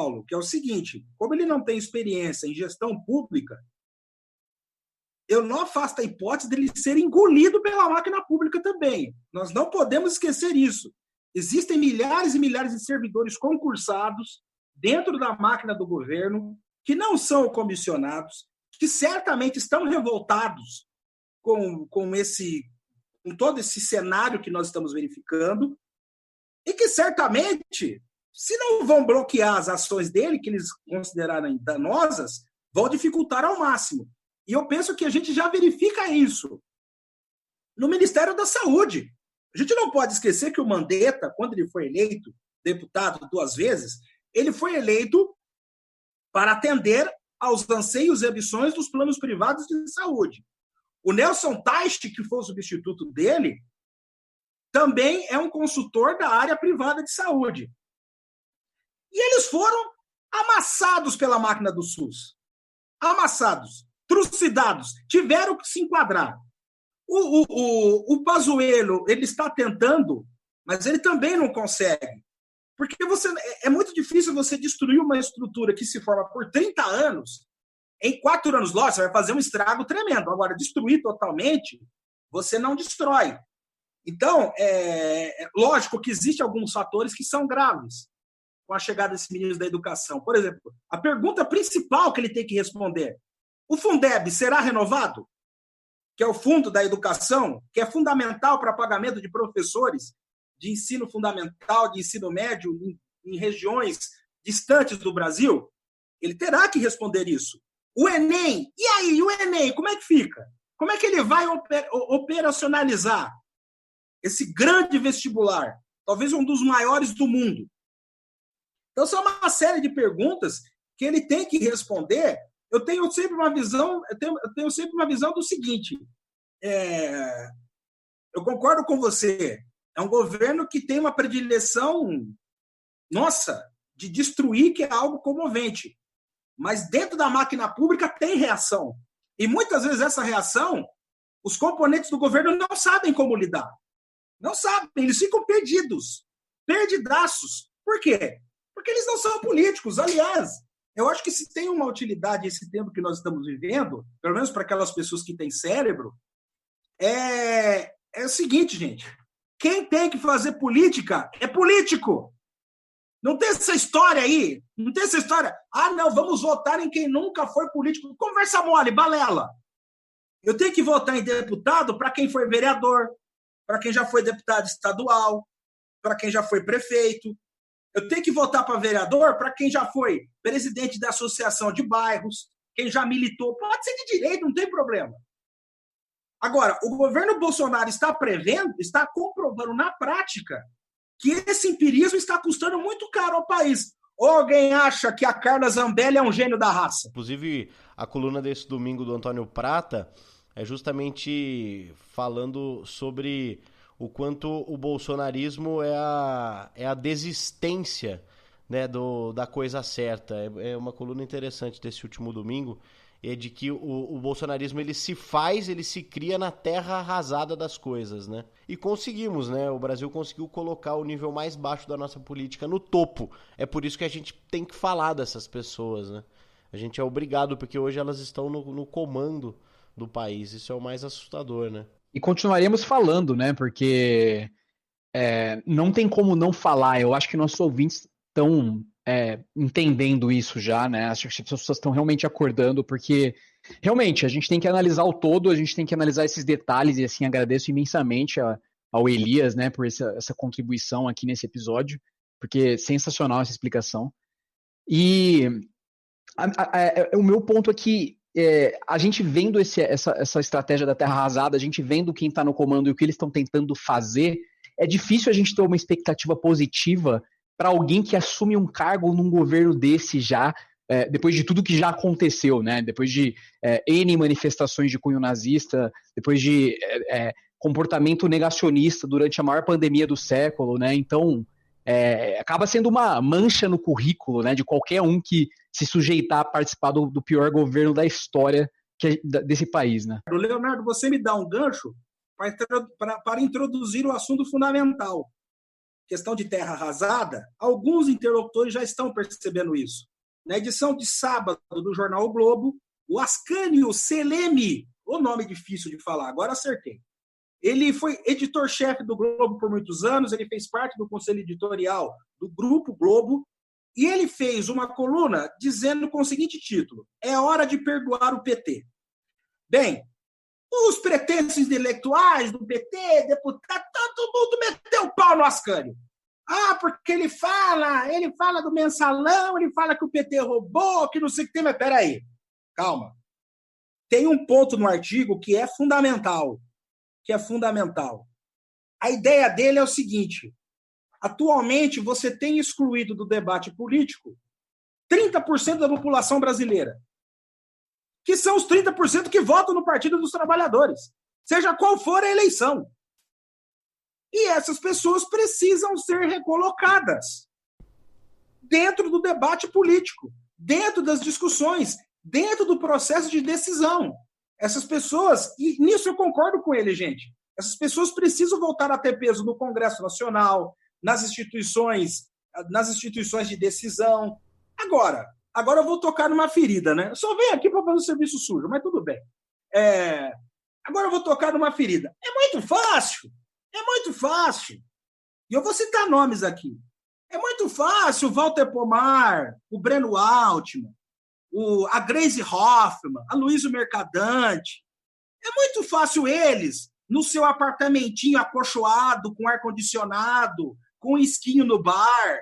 Paulo, que é o seguinte: como ele não tem experiência em gestão pública, eu não afasto a hipótese dele ser engolido pela máquina pública também. Nós não podemos esquecer isso. Existem milhares e milhares de servidores concursados dentro da máquina do governo que não são comissionados, que certamente estão revoltados com todo esse cenário que nós estamos verificando e que certamente, se não vão bloquear as ações dele, que eles considerarem danosas, vão dificultar ao máximo. E eu penso que a gente já verifica isso no Ministério da Saúde. A gente não pode esquecer que o Mandetta, quando ele foi eleito deputado 2 vezes, ele foi eleito para atender aos anseios e ambições dos planos privados de saúde. O Nelson Teich, que foi o substituto dele, também é um consultor da área privada de saúde. E eles foram amassados pela máquina do SUS. Amassados, trucidados, tiveram que se enquadrar. O Pazuello, ele está tentando, mas ele também não consegue. Porque é muito difícil você destruir uma estrutura que se forma por 30 anos. Em 4 anos, lógico, você vai fazer um estrago tremendo. Agora, destruir totalmente, você não destrói. Então, lógico que existem alguns fatores que são graves com a chegada desse ministro da Educação. Por exemplo, a pergunta principal que ele tem que responder: o Fundeb será renovado? Que é o Fundo da Educação, que é fundamental para pagamento de professores de ensino fundamental, de ensino médio, em regiões distantes do Brasil. Ele terá que responder isso. O Enem, e aí, o Enem, como é que fica? Como é que ele vai operacionalizar esse grande vestibular? Talvez um dos maiores do mundo. Então, são uma série de perguntas que ele tem que responder. Eu tenho sempre uma visão do seguinte: eu concordo com você, é um governo que tem uma predileção, de destruir, que é algo comovente. Mas dentro da máquina pública tem reação. E muitas vezes essa reação, os componentes do governo não sabem como lidar. Não sabem, eles ficam perdidaços. Por quê? Porque eles não são políticos. Aliás, eu acho que se tem uma utilidade esse tempo que nós estamos vivendo, pelo menos para aquelas pessoas que têm cérebro, é o seguinte, gente: quem tem que fazer política é político. Não tem essa história aí, não tem essa história: não, vamos votar em quem nunca foi político. Conversa mole, balela. Eu tenho que votar em deputado para quem foi vereador, para quem já foi deputado estadual, para quem já foi prefeito. Eu tenho que votar para vereador para quem já foi presidente da associação de bairros, quem já militou. Pode ser de direito, não tem problema. Agora, o governo Bolsonaro está comprovando na prática que esse empirismo está custando muito caro ao país. Ou alguém acha que a Carla Zambelli é um gênio da raça? Inclusive, a coluna desse domingo do Antônio Prata é justamente falando sobre o quanto o bolsonarismo é a desistência, né, da coisa certa. É uma coluna interessante desse último domingo, é de que o bolsonarismo ele se cria na terra arrasada das coisas, né? E conseguimos, né? O Brasil conseguiu colocar o nível mais baixo da nossa política no topo. É por isso que a gente tem que falar dessas pessoas, né? A gente é obrigado, porque hoje elas estão no comando do país. Isso é o mais assustador, né? E continuaremos falando, né? Porque não tem como não falar. Eu acho que nossos ouvintes estão entendendo isso já, né? Acho que as pessoas estão realmente acordando, porque realmente a gente tem que analisar o todo, a gente tem que analisar esses detalhes, e assim, agradeço imensamente ao Elias, né, por essa contribuição aqui nesse episódio, porque é sensacional essa explicação. E o meu ponto aqui, a gente vendo essa estratégia da terra arrasada, a gente vendo quem está no comando e o que eles estão tentando fazer, é difícil a gente ter uma expectativa positiva para alguém que assume um cargo num governo desse já, depois de tudo que já aconteceu, né? Depois de N manifestações de cunho nazista, depois de comportamento negacionista durante a maior pandemia do século, né? Então, acaba sendo uma mancha no currículo, né, de qualquer um que se sujeitar a participar do pior governo da história desse país, né? Leonardo, você me dá um gancho para introduzir o assunto fundamental. questão de terra arrasada, alguns interlocutores já estão percebendo isso. Na edição de sábado do jornal O Globo, o Ascânio Seleme, o nome difícil de falar, agora acertei. Ele foi editor-chefe do Globo por muitos anos, ele fez parte do conselho editorial do Grupo Globo, e ele fez uma coluna dizendo com o seguinte título: é hora de perdoar o PT. Bem, os pretensos intelectuais do PT, deputado, todo mundo meteu o pau no Ascânio. Porque ele fala do mensalão, ele fala que o PT roubou, que não sei o que tem, mas peraí, calma. Tem um ponto no artigo que é fundamental. A ideia dele é o seguinte: atualmente você tem excluído do debate político 30% da população brasileira, que são os 30% que votam no Partido dos Trabalhadores, seja qual for a eleição. E essas pessoas precisam ser recolocadas dentro do debate político, dentro das discussões, dentro do processo de decisão. Essas pessoas, e nisso eu concordo com ele, gente, essas pessoas precisam voltar a ter peso no Congresso Nacional, nas instituições de decisão. Agora eu vou tocar numa ferida, né? Eu só venho aqui para fazer um serviço sujo, mas tudo bem. Agora eu vou tocar numa ferida. É muito fácil. E eu vou citar nomes aqui. É muito fácil o Walter Pomar, o Breno Altman, a Grace Hoffmann, a Luísa Mercadante. É muito fácil eles, no seu apartamentinho acolchoado, com ar-condicionado, com um esquinho no bar,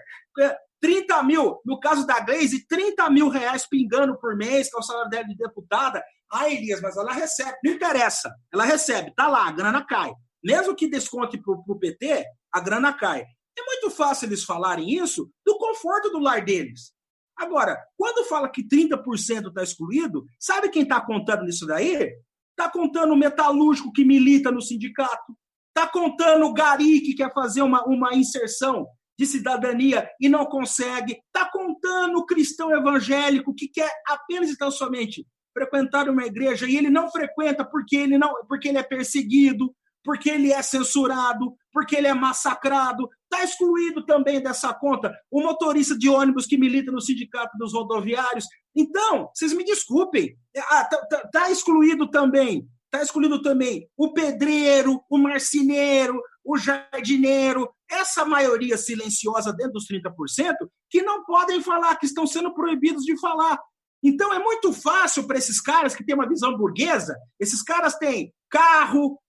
30 mil, no caso da Grace, 30 mil reais pingando por mês, que é o salário dela de deputada. Elias, mas ela recebe, não interessa, ela recebe, tá lá, a grana cai. Mesmo que desconte para o PT, a grana cai. É muito fácil eles falarem isso do conforto do lar deles. Agora, quando fala que 30% está excluído, sabe quem está contando nisso daí? Está contando o metalúrgico que milita no sindicato, está contando o gari que quer fazer uma inserção de cidadania e não consegue, está contando o cristão evangélico que quer apenas e tão somente frequentar uma igreja e ele não frequenta porque ele é perseguido, porque ele é censurado, porque ele é massacrado. Está excluído também dessa conta o motorista de ônibus que milita no sindicato dos rodoviários. Então, vocês me desculpem, está excluído também o pedreiro, o marceneiro, o jardineiro, essa maioria silenciosa dentro dos 30% que não podem falar, que estão sendo proibidos de falar. Então, é muito fácil para esses caras que têm uma visão burguesa, esses caras têm carro,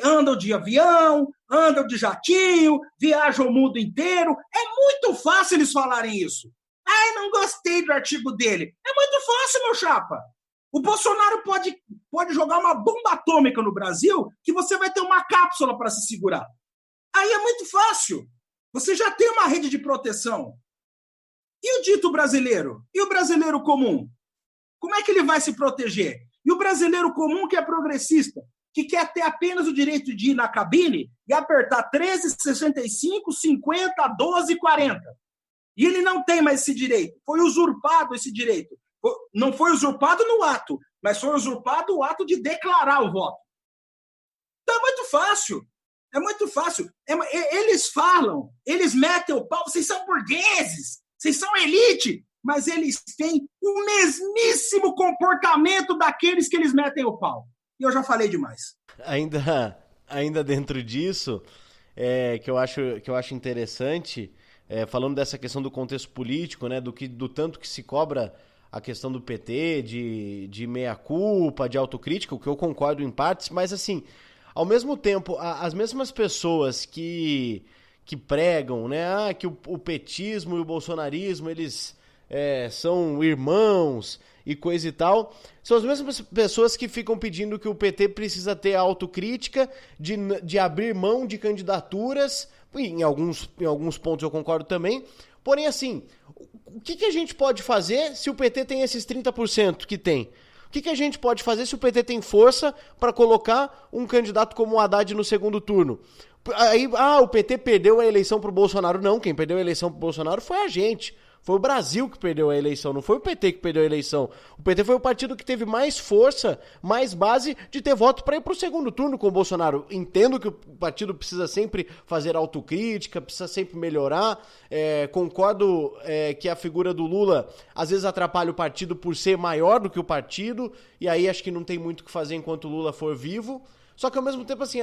andam de avião, andam de jatinho, viajam o mundo inteiro. É muito fácil eles falarem isso. Não gostei do artigo dele. É muito fácil, meu chapa. O Bolsonaro pode jogar uma bomba atômica no Brasil que você vai ter uma cápsula para se segurar. Aí é muito fácil. Você já tem uma rede de proteção. E o dito brasileiro? E o brasileiro comum? Como é que ele vai se proteger? E o brasileiro comum que é progressista, que quer ter apenas o direito de ir na cabine e apertar 13, 65, 50, 12, 40. E ele não tem mais esse direito. Foi usurpado esse direito. Não foi usurpado no ato, mas foi usurpado o ato de declarar o voto. Então é muito fácil. Eles falam, eles metem o pau, vocês são burgueses, vocês são elite, mas eles têm o mesmíssimo comportamento daqueles que eles metem o pau. E eu já falei demais. Ainda dentro disso, que eu acho interessante, falando dessa questão do contexto político, né, do tanto que se cobra a questão do PT, de meia-culpa, de autocrítica, o que eu concordo em partes, mas assim, ao mesmo tempo, as mesmas pessoas que pregam, né, que o petismo e o bolsonarismo, eles são irmãos e coisa e tal, são as mesmas pessoas que ficam pedindo que o PT precisa ter autocrítica, de abrir mão de candidaturas, e em alguns pontos eu concordo também, porém assim, o que a gente pode fazer se o PT tem esses 30% que tem? O que a gente pode fazer se o PT tem força para colocar um candidato como o Haddad no segundo turno? Aí, o PT perdeu a eleição pro Bolsonaro. Não, quem perdeu a eleição pro Bolsonaro foi a gente. Foi o Brasil que perdeu a eleição, não foi o PT que perdeu a eleição. O PT foi o partido que teve mais força, mais base de ter voto para ir para o segundo turno com o Bolsonaro. Entendo que o partido precisa sempre fazer autocrítica, precisa sempre melhorar. Concordo que a figura do Lula às vezes atrapalha o partido por ser maior do que o partido, e aí acho que não tem muito o que fazer enquanto o Lula for vivo. Só que ao mesmo tempo, assim,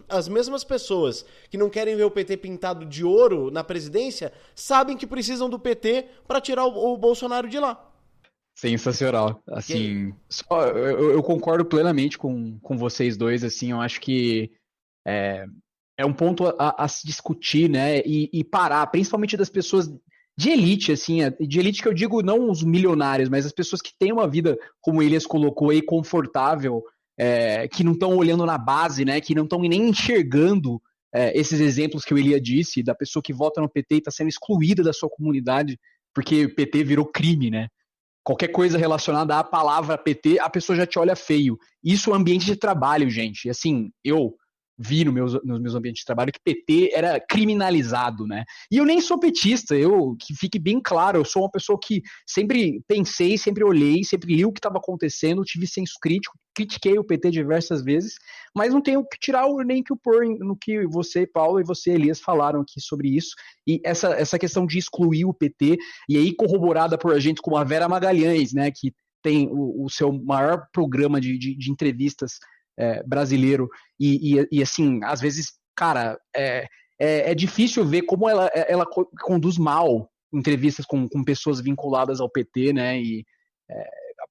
as mesmas pessoas que não querem ver o PT pintado de ouro na presidência sabem que precisam do PT para tirar o Bolsonaro de lá. Sensacional. Assim, eu concordo plenamente com vocês dois. Assim, eu acho que é um ponto a se discutir, né? E parar, principalmente das pessoas de elite, assim, de elite que eu digo não os milionários, mas as pessoas que têm uma vida, como o Elias colocou aí, confortável. Que não estão olhando na base, né, que não estão nem enxergando esses exemplos que o Elia disse, da pessoa que vota no PT e está sendo excluída da sua comunidade porque o PT virou crime, né? Qualquer coisa relacionada à palavra PT, a pessoa já te olha feio. Isso é um ambiente de trabalho, gente. E assim, eu vi nos meus ambientes de trabalho que PT era criminalizado, né? E eu nem sou petista, que fique bem claro, eu sou uma pessoa que sempre pensei, sempre olhei, sempre li o que estava acontecendo, tive senso crítico, critiquei o PT diversas vezes, mas não tenho que tirar nem que pôr no que você, Paulo, e você, Elias, falaram aqui sobre isso, e essa questão de excluir o PT, e aí corroborada por gente como a Vera Magalhães, né, que tem o seu maior programa de entrevistas brasileiro, e assim, às vezes, cara, é difícil ver como ela conduz mal entrevistas com pessoas vinculadas ao PT, né, e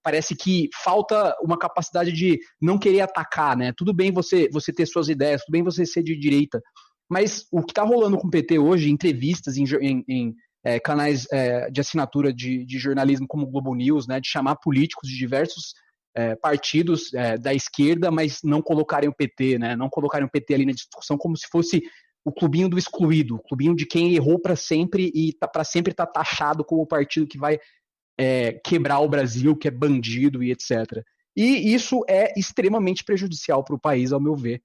parece que falta uma capacidade de não querer atacar, né, tudo bem você ter suas ideias, tudo bem você ser de direita, mas o que tá rolando com o PT hoje, entrevistas em canais de assinatura de jornalismo como o Globo News, né, de chamar políticos de diversos partidos da esquerda, mas não colocarem o PT, né? Não colocarem o PT ali na discussão como se fosse o clubinho do excluído, o clubinho de quem errou para sempre e para sempre tá taxado como o partido que vai quebrar o Brasil, que é bandido e etc. E isso é extremamente prejudicial para o país, ao meu ver.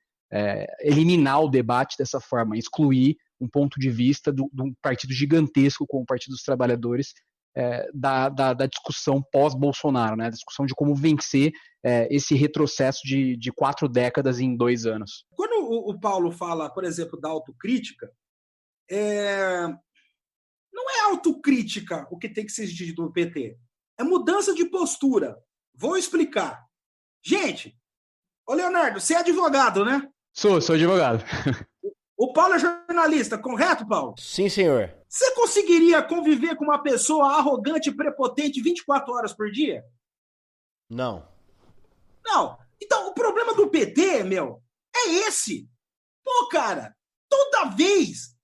Eliminar o debate dessa forma, excluir um ponto de vista de um partido gigantesco como o Partido dos Trabalhadores da discussão pós-Bolsonaro, né? Da discussão de como vencer esse retrocesso de 4 décadas em 2 anos. Quando o Paulo fala, por exemplo, da autocrítica, não é autocrítica o que tem que ser exigido do PT, é mudança de postura. Vou explicar. Gente, ô Leonardo, você é advogado, né? Sou advogado. O Paulo é jornalista, correto, Paulo? Sim, senhor. Você conseguiria conviver com uma pessoa arrogante e prepotente 24 horas por dia? Não. Não. Então, o problema do PT, é esse. Pô, cara, toda vez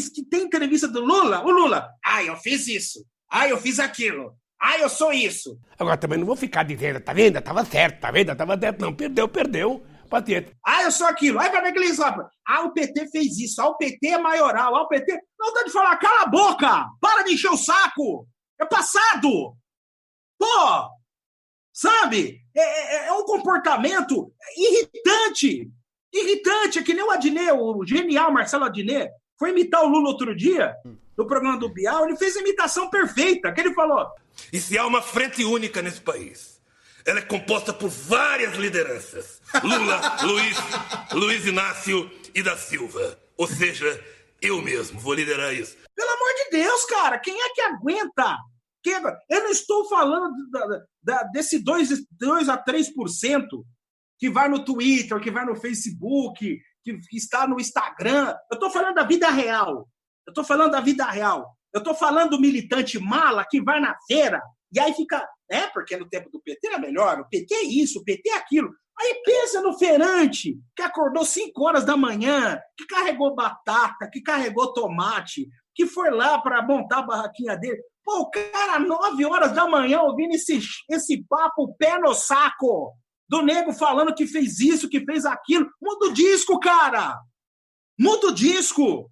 que tem entrevista do Lula, o Lula, eu fiz isso, eu fiz aquilo, eu sou isso. Agora também não vou ficar dizendo, tá vendo? Tava certo, tá vendo? Tava certo. Não, perdeu. Pateta. Eu sou aquilo. Aí vai ver aqueles o PT fez isso. O PT é maioral. O PT... Não dá de falar, cala a boca! Para de encher o saco! É passado! Pô! Sabe? É um comportamento irritante. Irritante. É que nem o Adnet, o genial Marcelo Adnet, foi imitar o Lula outro dia, no programa do Bial. Ele fez a imitação perfeita. Que ele falou... E se há uma frente única nesse país... Ela é composta por várias lideranças. Lula, Luiz Inácio e da Silva. Ou seja, eu mesmo vou liderar isso. Pelo amor de Deus, cara, quem é que aguenta? Eu não estou falando desse 2 a 3% que vai no Twitter, que vai no Facebook, que está no Instagram. Eu estou falando da vida real. Eu estou falando do militante mala que vai na feira e aí fica... porque no tempo do PT era melhor, o PT é isso, o PT é aquilo. Aí pensa no feirante, que acordou 5 horas da manhã, que carregou batata, que carregou tomate, que foi lá para montar a barraquinha dele. Pô, o cara, 9 horas da manhã, ouvindo esse papo, pé no saco, do nego falando que fez isso, que fez aquilo. Muda o disco, cara! Muda o disco!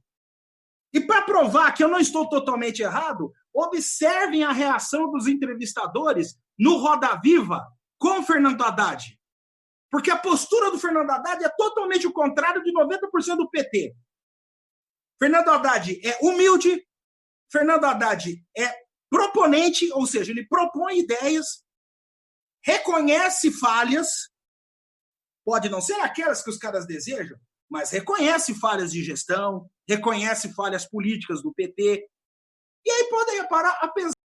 E para provar que eu não estou totalmente errado, observem a reação dos entrevistadores no Roda Viva com o Fernando Haddad. Porque a postura do Fernando Haddad é totalmente o contrário de 90% do PT. Fernando Haddad é humilde, Fernando Haddad é proponente, ou seja, ele propõe ideias, reconhece falhas, pode não ser aquelas que os caras desejam, mas reconhece falhas de gestão, reconhece falhas políticas do PT, e aí podem parar a pensar